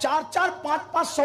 400-500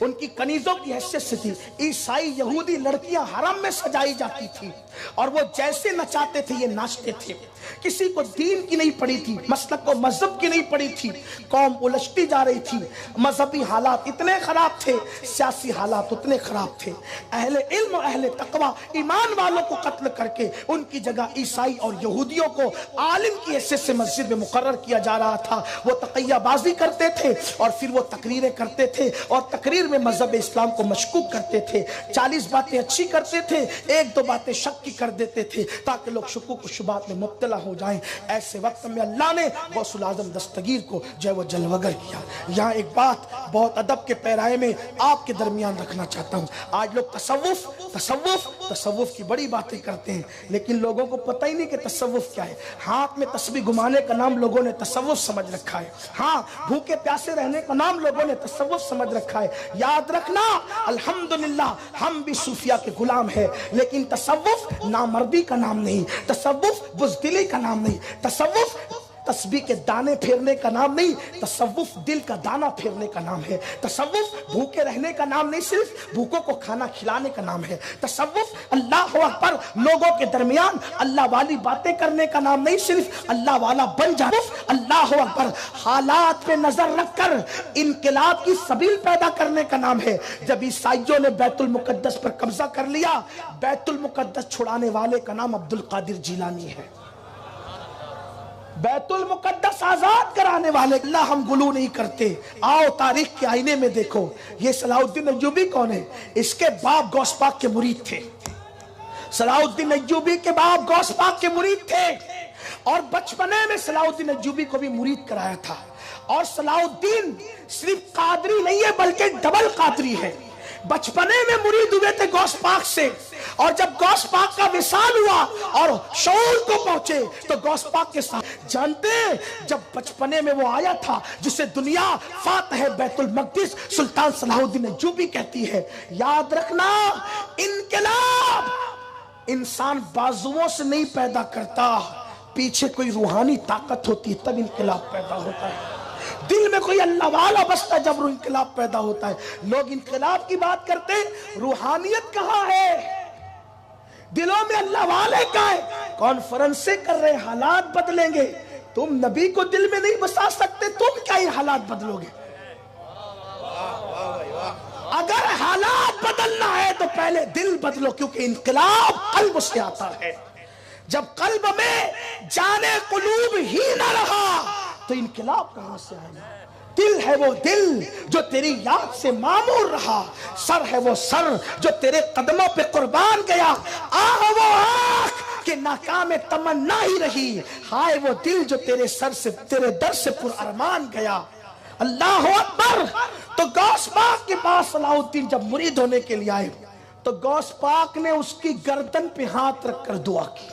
ان کی کنیزوں کی حیثیت سے تھی. عیسائی یہودی لڑکیاں حرم میں سجائی جاتی تھی اور وہ جیسے نچاتے تھے یہ ناچتے تھے. کسی کو دین کی نہیں پڑی تھی, مسلک و مذہب کی نہیں پڑی تھی, قوم الجھتی جا رہی تھی. مذہبی حالات اتنے خراب تھے, سیاسی حالات اتنے خراب تھے. اہل علم و اہل تقوی ایمان والوں کو قتل کر کے ان کی جگہ عیسائی اور یہودیوں کو عالم کی حیثیت سے مسجد میں مقرر کیا جا رہا تھا. وہ تقیہ بازی کرتے تھے اور پھر وہ تقریریں کرتے تھے اور تقریر میں مذہب اسلام کو مشکوک کرتے تھے. 40 باتیں اچھی کرتے تھے, 1-2 باتیں شک کی کر دیتے تھے تاکہ لوگ شکوک و شبہات میں مبتلا ہو جائیں. ایسے وقت میں اللہ نے غوث الاعظم دستگیر کو جو ہے وہ جلوگر کیا. یہاں ایک بات بہت ادب کے پیرائے میں آپ کے درمیان رکھنا چاہتا ہوں. آج لوگ تصوف کی بڑی باتیں کرتے ہیں, لیکن لوگوں کو پتہ ہی نہیں کہ تصوف کیا ہے. ہاتھ میں تسبیح گھمانے کا نام لوگوں نے تصوف سمجھ رکھا ہے. ہاں, بھوکے پیاسے رہنے کا نام لوگوں نے تصوف سمجھ رکھا ہے. یاد رکھنا, الحمدللہ ہم بھی صوفیہ کے غلام ہیں, لیکن تصوف نامردی کا نام نہیں, تصوف بزدلی کا نام نہیں, تصوف تسبیح کے دانے پھیرنے کا نام نہیں, تصوف دل کا دانہ پھیرنے کا نام ہے. تصوف بھوکے رہنے کا نام نہیں, صرف بھوکوں کو کھانا کھلانے کا نام ہے. تصوف اللہ اکبر لوگوں کے درمیان اللہ والی باتیں کرنے کا نام نہیں, صرف اللہ والا بن جانا. اللہ اکبر حالات پہ نظر رکھ کر انقلاب کی سبیل پیدا کرنے کا نام ہے. جب عیسائیوں نے بیت المقدس پر قبضہ کر لیا, بیت المقدس چھڑانے والے کا نام عبد القادر جیلانی ہے. بیت المقدس آزاد کرانے والے. اللہ ہم غلو نہیں کرتے. آؤ تاریخ کے آئینے میں دیکھو, یہ صلاح الدین ایوبی کون ہے؟ اس کے باپ غوث پاک کے مرید تھے. صلاح الدین ایوبی کے باپ غوث پاک کے مرید تھے, اور بچپنے میں صلاح الدین ایوبی کو بھی مرید کرایا تھا. اور صلاح الدین صرف قادری نہیں ہے بلکہ ڈبل قادری ہے. بچپنے میں مرید ہوئے تھے غوث پاک سے, اور جب غوث پاک کا وصال ہوا اور شعور کو پہنچے تو غوث پاک کے ساتھ. جانتے ہیں جب بچپنے میں وہ آیا تھا جسے دنیا فاتح بیت المقدس سلطان صلاح الدین ایوبی کہتی ہے. یاد رکھنا, انقلاب انسان بازوؤں سے نہیں پیدا کرتا, پیچھے کوئی روحانی طاقت ہوتی ہے تب انقلاب پیدا ہوتا ہے. دل میں کوئی اللہ والا بستا جب انقلاب پیدا ہوتا ہے. لوگ انقلاب کی بات کرتے ہیں, روحانیت کہاں ہے؟ دلوں میں اللہ والے کہاں ہے؟ کانفرنسیں کر رہے, حالات بدلیں گے. تم نبی کو دل میں نہیں بسا سکتے, تم کیا یہ حالات بدلو گے؟ اگر حالات بدلنا ہے تو پہلے دل بدلو, کیونکہ انقلاب قلب سے آتا ہے. جب قلب میں جانے قلوب ہی نہ رہا تو انقلاب کہاں سے آئے گا؟ دل ہے وہ دل جو تیری یاد سے معمور رہا, سر ہے وہ سر جو تیرے قدموں پہ قربان گیا, آہ وہ آنکھ کہ ناکام تمنا ہی رہی, ہائے وہ دل جو تیرے سر سے تیرے در سے پر ارمان گیا. اللہ اکبر. تو غوث پاک کے پاس صلاح الدین جب مرید ہونے کے لیے آئے تو غوث پاک نے اس کی گردن پہ ہاتھ رکھ کر دعا کی.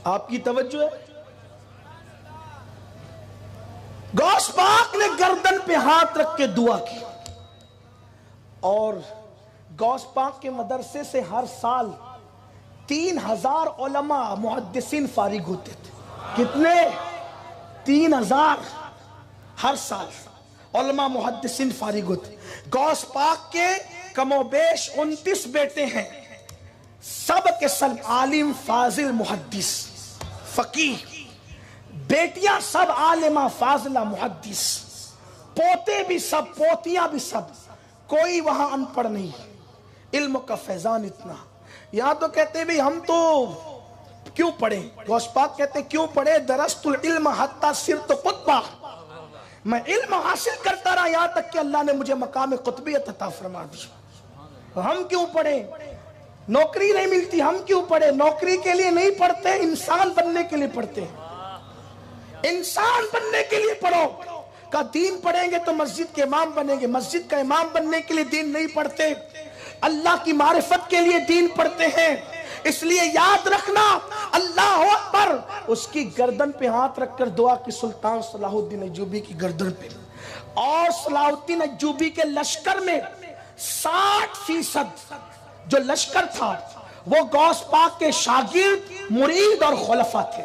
آپ کی توجہ ہے؟ غوث پاک نے گردن پہ ہاتھ رکھ کے دعا کی, اور غوث پاک کے مدرسے سے ہر سال 3000 علماء محدثین فارغ ہوتے تھے. کتنے؟ 3000 ہر سال علماء محدثین فارغ ہوتے. غوث پاک کے کم و بیش 29 بیٹے ہیں, سب کے سب عالم, فاضل, محدث, فقیہ. بیٹیاں سب عالمہ, فاضلہ, محدث. پوتے بھی سب, پوتیاں بھی سب, کوئی وہاں ان پڑھ نہیں. علم کا فیضان اتنا. یہاں تو کہتے ہیں بھی ہم تو کیوں پڑھیں, غوث پاک کہتے ہیں کیوں پڑھے, درست العلم حتی صرت قطبہ, میں علم حاصل کرتا رہا یہاں تک کہ اللہ نے مجھے مقام قطبیت عطا فرما دی. ہم کیوں پڑھیں؟ نوکری نہیں ملتی, ہم کیوں پڑھیں؟ نوکری کے لیے نہیں پڑھتے, انسان بننے کے لیے پڑھتے ہیں. انسان بننے کے لیے پڑھو. کا دین پڑھیں گے تو مسجد کے امام بنیں گے, مسجد کا امام بننے کے لیے دین نہیں پڑھتے, اللہ کی معرفت کے لیے دین پڑھتے ہیں. اس لیے یاد رکھنا, اللہ اکبر. اس کی گردن پہ ہاتھ رکھ کر دعا کی سلطان صلاح الدین ایوبی کی گردن پہ, اور صلاح الدین ایوبی کے لشکر میں 60% جو لشکر تھا وہ غوث پاک کے شاگرد, مرید اور خلفاء تھے.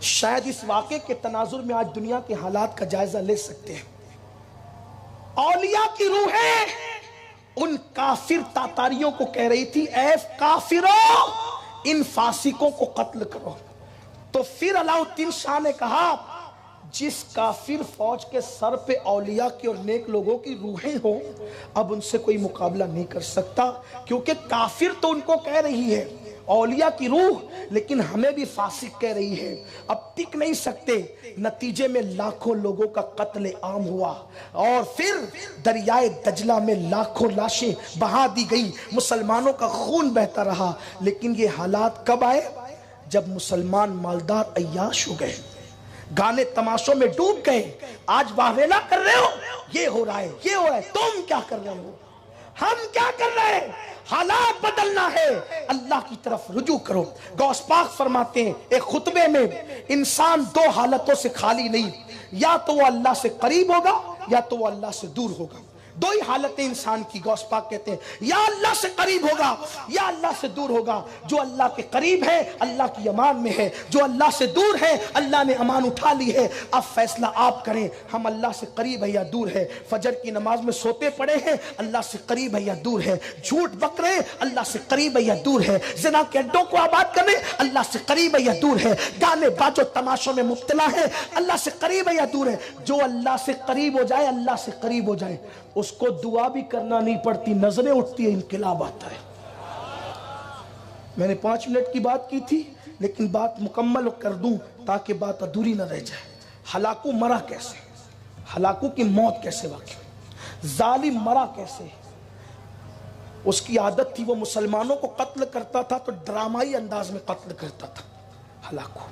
شاید اس واقعے کے تناظر میں آج دنیا کے حالات کا جائزہ لے سکتے ہیں. اولیاء کی روحیں ان کافر تاتاریوں کو کہہ رہی تھی اے کافروں ان فاسقوں کو قتل کرو. تو پھر علاؤ الدین شاہ نے کہا جس کافر فوج کے سر پہ اولیاء کی اور نیک لوگوں کی روحیں ہو اب ان سے کوئی مقابلہ نہیں کر سکتا, کیونکہ کافر تو ان کو کہہ رہی ہے اولیاء کی روح, لیکن ہمیں بھی فاسق کہہ رہی ہے. اب ٹک نہیں سکتے. نتیجے میں لاکھوں لوگوں کا قتل عام ہوا اور پھر دریائے دجلہ میں لاکھوں لاشیں بہا دی گئی, مسلمانوں کا خون بہتا رہا. لیکن یہ حالات کب آئے؟ جب مسلمان مالدار عیاش ہو گئے, گانے تماشوں میں ڈوب گئے. آج واویلا کر رہے ہو, یہ ہو رہا ہے, یہ ہو رہا ہے, تم کیا کر رہے ہو, ہم کیا کر رہے ہیں؟ حالات بدلنا ہے, اللہ کی طرف رجوع کرو. غوث پاک فرماتے ہیں ایک خطبے میں انسان دو حالتوں سے خالی نہیں, یا تو وہ اللہ سے قریب ہوگا یا تو وہ اللہ سے دور ہوگا. دو ہی حالتیں انسان کی. غوث پاک کہتے ہیں یا اللہ سے قریب ہوگا یا اللہ سے دور ہوگا. جو اللہ کے قریب ہے اللہ کی امان میں ہے, جو اللہ سے دور ہے اللہ نے امان اٹھا لی ہے. اب فیصلہ آپ کریں, ہم اللہ سے قریب ہے یا دور ہے. فجر کی نماز میں سوتے پڑے ہیں, اللہ سے قریب ہے یا دور ہے. جھوٹ بک رہے ہیں, اللہ سے قریب ہے یا دور ہے. زنا کے اڈوں کو آباد کریں, اللہ سے قریب ہے یا دور ہے. گانے باجو تماشوں میں مبتلا ہے, اللہ سے قریب ہے یا دور ہے. جو اللہ سے قریب ہو جائے اللہ سے قریب ہو جائے, اس کو دعا بھی کرنا نہیں پڑتی, نظریں اٹھتی ہے, انقلاب آتا ہے. میں نے 5 منٹ کی بات کی تھی لیکن بات مکمل کر دوں تاکہ بات ادھوری نہ رہ جائے. ہلاکو مرا کیسے, ہلاکو کی موت کیسے واقع, ظالم مرا کیسے. اس کی عادت تھی وہ مسلمانوں کو قتل کرتا تھا تو ڈرامائی انداز میں قتل کرتا تھا. ہلاکو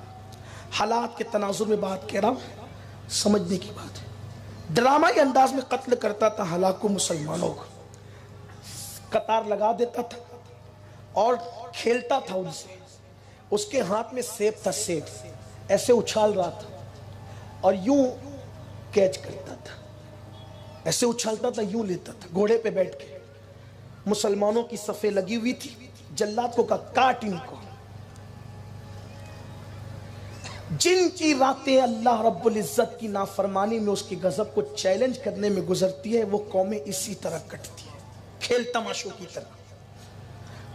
حالات کے تناظر میں بات کہہ رہا ہوں, سمجھنے کی بات ہے. ڈرامائی انداز میں قتل کرتا تھا ہلاکو مسلمانوں کو, قطار لگا دیتا تھا اور کھیلتا تھا ان سے. اس کے ہاتھ میں سیب تھا, سیب ایسے اچھال رہا تھا اور یوں کیچ کرتا تھا, ایسے اچھالتا تھا یوں لیتا تھا. گھوڑے پہ بیٹھ کے مسلمانوں کی صفیں لگی ہوئی تھی, جلاد کو کہا کاٹ ان کو. جن کی راتیں اللہ رب العزت کی نافرمانی میں اس کی غضب کو چیلنج کرنے میں گزرتی ہے, وہ قومیں اسی طرح کٹتی ہیں, کھیل تماشوں کی طرح.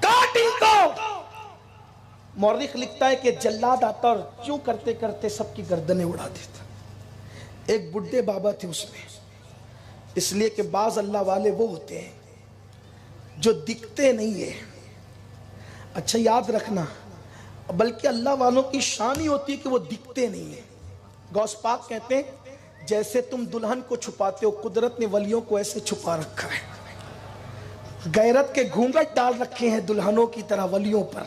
کاٹ ان کو. مورخ لکھتا ہے کہ جلاد آتا اور کیوں کرتے کرتے سب کی گردنیں اڑا دیتا. ایک بڈھے بابا تھے اس میں, اس لیے کہ بعض اللہ والے وہ ہوتے ہیں جو دکھتے نہیں ہیں. اچھا یاد رکھنا, بلکہ اللہ والوں کی شان ہی ہوتی ہے کہ وہ دکھتے نہیں ہیں. غوث پاک کہتے ہیں جیسے تم دلہن کو چھپاتے ہو, قدرت نے ولیوں کو ایسے چھپا رکھا ہے. غیرت کے گھونگھٹ ڈال رکھے ہیں دلہنوں کی طرح ولیوں پر.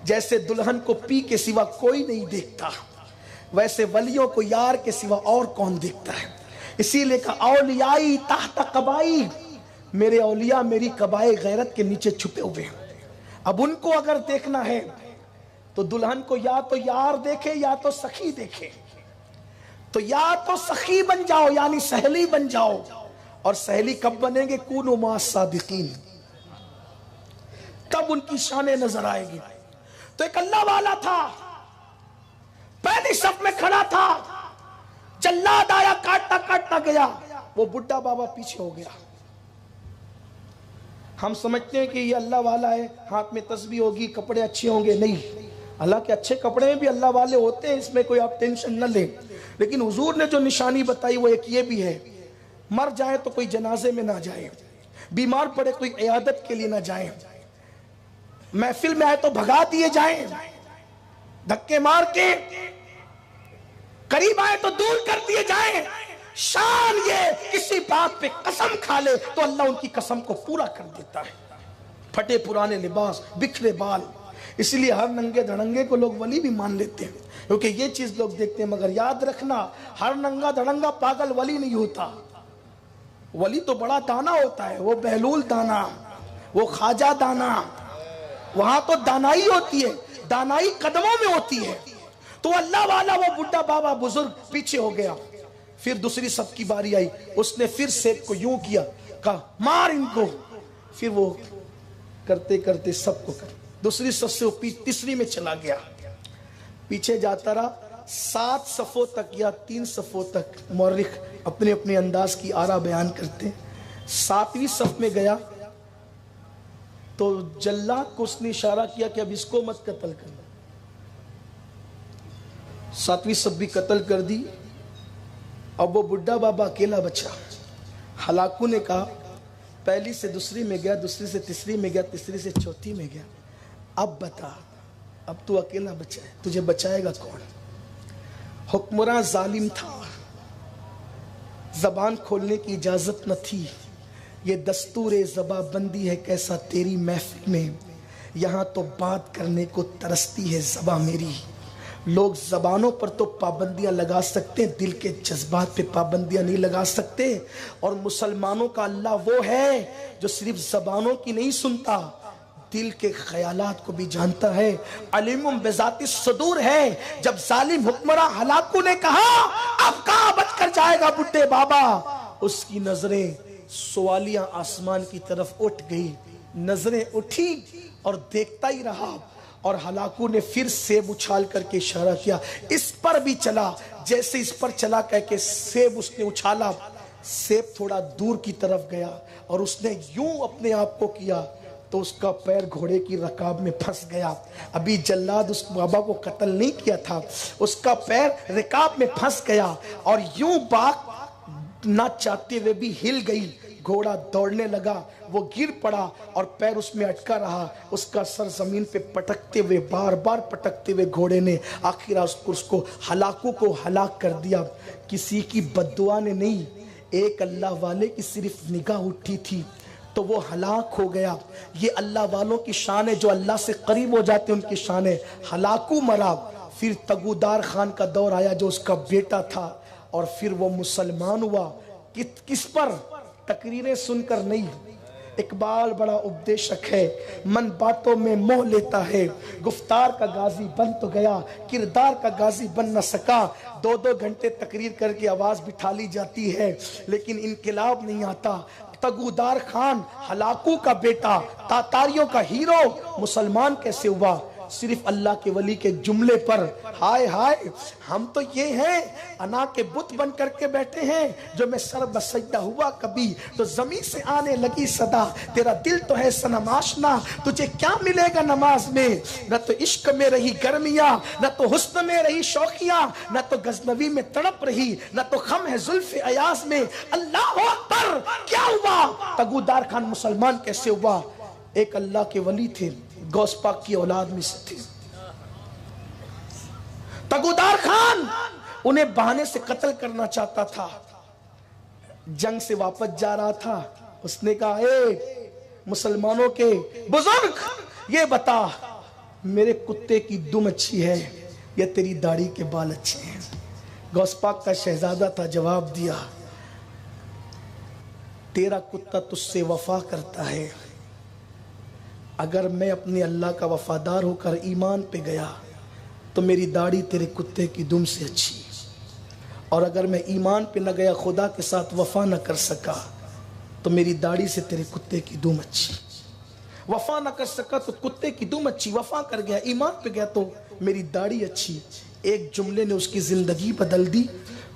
جیسے دلہن کو پی کے سوا کوئی نہیں دیکھتا, ویسے ولیوں کو یار کے سوا اور کون دیکھتا ہے. اسی لیے کہ اولیائی تحت قبائی, میرے اولیاء میری قبائے غیرت کے نیچے چھپے ہوئے ہیں. اب ان کو اگر دیکھنا ہے تو دلہن کو یا تو یار دیکھے یا تو سخی دیکھے. تو یا تو سخی بن جاؤ یعنی سہیلی بن جاؤ, اور سہیلی کب بنیں گے؟ کونوا مع الصادقین, تب ان کی شانیں نظر آئے گی. تو ایک اللہ والا تھا, پہلی صف میں کھڑا تھا, جلاد آیا کاٹتا کاٹتا گیا, وہ بڈھا بابا پیچھے ہو گیا. ہم سمجھتے ہیں کہ یہ اللہ والا ہے, ہاتھ میں تسبیح ہوگی, کپڑے اچھے ہوں گے. نہیں, اللہ کے اچھے کپڑے میں بھی اللہ والے ہوتے ہیں, اس میں کوئی آپ ٹینشن نہ لیں. لیکن حضور نے جو نشانی بتائی وہ ایک یہ بھی ہے, مر جائے تو کوئی جنازے میں نہ جائے, بیمار پڑے کوئی عیادت کے لیے نہ جائیں, محفل میں آئے تو بھگا دیے جائیں, دھکے مار کے قریب آئے تو دور کر دیے جائیں. شان یہ کسی بات پہ قسم کھا لے تو اللہ ان کی قسم کو پورا کر دیتا ہے. پھٹے پرانے لباس, بکھرے بال, اس لیے ہر ننگے دھڑنگے کو لوگ ولی بھی مان لیتے ہیں, کیونکہ یہ چیز لوگ دیکھتے ہیں. مگر یاد رکھنا, ہر ننگا دھڑنگا پاگل ولی نہیں ہوتا. ولی تو بڑا دانا ہوتا ہے, وہ بہلول دانا, وہ خواجہ دانا, وہاں تو دانائی ہوتی ہے, دانائی قدموں میں ہوتی ہے. تو اللہ والا وہ بڈھا بابا بزرگ پیچھے ہو گیا. پھر دوسری صف کی باری آئی, اس نے پھر سیب کو یوں کیا, کہا مار ان کو. پھر وہ کرتے کرتے سب کو کر, دوسری صف سے وہ تیسری میں چلا گیا, پیچھے جاتا رہا. 7 صفوں تک یا 3 صفوں تک مورخ اپنے اپنے انداز کی آرا بیان کرتے ہیں۔ 7ویں صف میں گیا تو جلاد کو اس نے اشارہ کیا کہ اب اس کو مت قتل کرنا۔ 7ویں صف بھی قتل کر دی۔ اب وہ بڈھا بابا اکیلا بچا۔ ہلاکو نے کہا پہلی سے دوسری میں گیا، دوسری سے تیسری میں گیا، تیسری سے چوتھی میں گیا، اب بتا، اب تو اکیلا بچا ہے، تجھے بچائے گا کون؟ حکمراں ظالم تھا، زبان کھولنے کی اجازت نہ تھی۔ یہ دستور زباں بندی ہے کیسا تیری محفل میں، یہاں تو بات کرنے کو ترستی ہے زباں میری۔ لوگ زبانوں پر تو پابندیاں لگا سکتے ہیں، دل کے جذبات پہ پابندیاں نہیں لگا سکتے۔ اور مسلمانوں کا اللہ وہ ہے جو صرف زبانوں کی نہیں سنتا، دل کے خیالات کو بھی جانتا ہے، علیم بذات الصدور ہے۔ جب ظالم حکمراں ہلاکو نے کہا اب کہاں بچ کر جائے گا بڈھے بابا، اس کی نظریں سوالیہ آسمان کی طرف اٹھ گئی، نظریں اٹھی اور دیکھتا ہی رہا۔ اور ہلاکو نے پھر سیب اچھال کر کے اشارہ کیا، اس پر بھی چلا۔ جیسے اس پر چلا کہہ کے سیب اس نے اچھالا، سیب تھوڑا دور کی طرف گیا اور اس نے یوں اپنے آپ کو کیا تو اس کا پیر گھوڑے کی رکاب میں پھنس گیا۔ ابھی جلاد اس بابا کو قتل نہیں کیا تھا، اس کا پیر رکاب میں پھنس گیا اور یوں بات نہ چاہتے ہوئے بھی ہل گئی۔ گھوڑا دوڑنے لگا، وہ گر پڑا اور پیر اس میں اٹکا رہا، اس کا سر زمین پہ پٹکتے ہوئے بار بار پٹکتے ہوئے گھوڑے نے آخر اس کو ہلاکو کو ہلاک کر دیا۔ کسی کی بددعا نے نہیں، ایک اللہ والے کی صرف نگاہ اٹھی تھی تو وہ ہلاک ہو گیا۔ یہ اللہ والوں کی شان ہے، جو اللہ سے قریب ہو جاتے ہیں ان کی شان ہے۔ ہلاکو مرا، پھر تگودار خان کا دور آیا جو اس کا بیٹا تھا، اور پھر وہ مسلمان ہوا۔ کس پر؟ تقریریں سن کر نہیں۔ اقبال بڑا اپدیشک ہے، من باتوں میں موہ لیتا ہے، گفتار کا غازی بن تو گیا، کردار کا غازی بن نہ سکا۔ 2 گھنٹے تقریر کر کے آواز بٹھا لی جاتی ہے لیکن انقلاب نہیں آتا۔ تگودار خان ہلاکو کا بیٹا، تاتاریوں کا ہیرو، مسلمان کیسے ہوا؟ صرف اللہ کے ولی کے جملے پر۔ ہائے ہائے، ہم تو یہ ہیں انا کے بت بن کر کے بیٹھے ہیں، جو میں سر بسجدہ ہوا کبھی تو زمین سے آنے لگی صدا، تیرا دل تو ہے صنم آشنا، تجھے کیا ملے گا نماز میں؟ نہ تو عشق میں رہی گرمیاں، نہ تو حسن میں رہی شوقیاں، نہ تو غزنوی میں تڑپ رہی، نہ تو خم ہے زلف ایاز میں۔ اللہ اکبر، کیا ہوا؟ تگودار خان مسلمان کیسے ہوا؟ ایک اللہ کے ولی تھے، غوث پاک کی اولاد میں سے تھے۔ تگودار خان انہیں بہانے سے قتل کرنا چاہتا تھا، جنگ سے واپس جا رہا تھا، اس نے کہا اے مسلمانوں کے بزرگ، یہ بتا میرے کتے کی دم اچھی ہے یا تیری داڑھی کے بال اچھے ہیں؟ غوث پاک کا شہزادہ تھا، جواب دیا تیرا کتا تجھ سے وفا کرتا ہے، اگر میں اپنے اللہ کا وفادار ہو کر ایمان پہ گیا تو میری داڑھی تیرے کتے کی دم سے اچھی، اور اگر میں ایمان پہ نہ گیا، خدا کے ساتھ وفا نہ کر سکا تو میری داڑھی سے تیرے کتے کی دم اچھی۔ وفا نہ کر سکا تو کتے کی دم اچھی، وفا کر گیا، ایمان پہ گیا تو میری داڑھی اچھی۔ ایک جملے نے اس کی زندگی بدل دی۔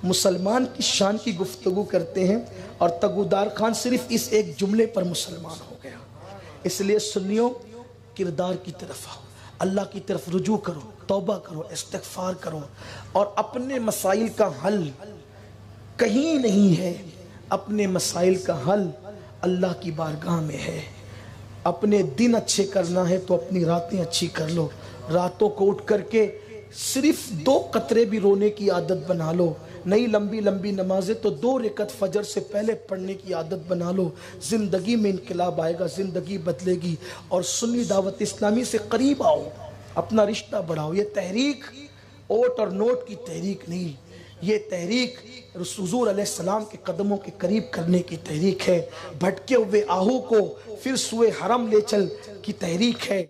مسلمان کی شان کی گفتگو کرتے ہیں اور تگودار خان صرف اس ایک جملے پر مسلمان ہو گیا۔ اس لیے سنیوں، کردار کی طرف آؤ، اللہ کی طرف رجوع کرو، توبہ کرو، استغفار کرو، اور اپنے مسائل کا حل کہیں نہیں ہے، اپنے مسائل کا حل اللہ کی بارگاہ میں ہے۔ اپنے دن اچھے کرنا ہے تو اپنی راتیں اچھی کر لو، راتوں کو اٹھ کر کے صرف 2 قطرے بھی رونے کی عادت بنا لو، نئی لمبی لمبی نمازیں تو 2 رکعت فجر سے پہلے پڑھنے کی عادت بنا لو، زندگی میں انقلاب آئے گا، زندگی بدلے گی۔ اور سنی دعوت اسلامی سے قریب آؤ، اپنا رشتہ بڑھاؤ۔ یہ تحریک اوٹ اور نوٹ کی تحریک نہیں، یہ تحریک حضور علیہ السلام کے قدموں کے قریب کرنے کی تحریک ہے، بھٹکے ہوئے آہو کو پھر سوئے حرم لے چل کی تحریک ہے۔